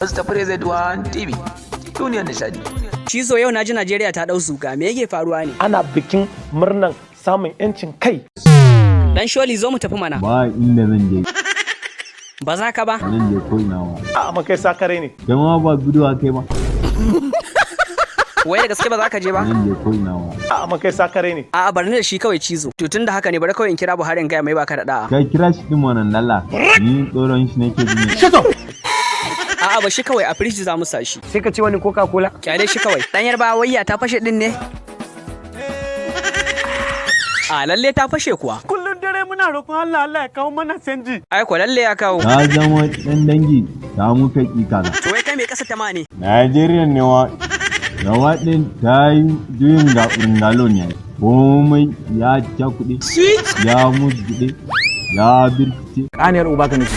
Mustapha Z1 TV, duniyar nishadi. Cizo yau na ji Najeriya ta ɗau zuga, me yake faruwa ne? Ana bikin murnan samun 'yancin kai. Dan sholi zo mu tafi mana. Ba inda zan je. Ba za ka ba? Zan je ko ina wa. Amma kai sakare ne. Kai ma ba guduwa kai ba. Wai da gaske ba za ka je ba? Zan je ko ina wa. Amma kai sakare ne. A'a bari da shi kawai cizo. To tun da haka ne bari kawai in kira Buhari in gaya mai baka da da'a. Kai kira shi din wannan lalla. Ni tsoron shi nake ji. A'a ba shi kawai a firiji za mu sa shi. Sai ka ci wani Coca-Cola. Kyale shi kawai. Dan yarba wayya ta fashe din ne? A lalle ta fashe kuwa. Kullum dare muna roƙon Allah ya kawo mana canji. Ai ko lalle ya kawo. Ta zama ɗan dangi ta muka ƙiƙa. To wai kai me kasa ta ma ne? Najeriya ne wa. Gawa ɗin ta yi juyin galo ne. Komai ya ja kuɗi. Ya mutu kuɗi. Ya birkice. Ƙaniyar uba ka nufi.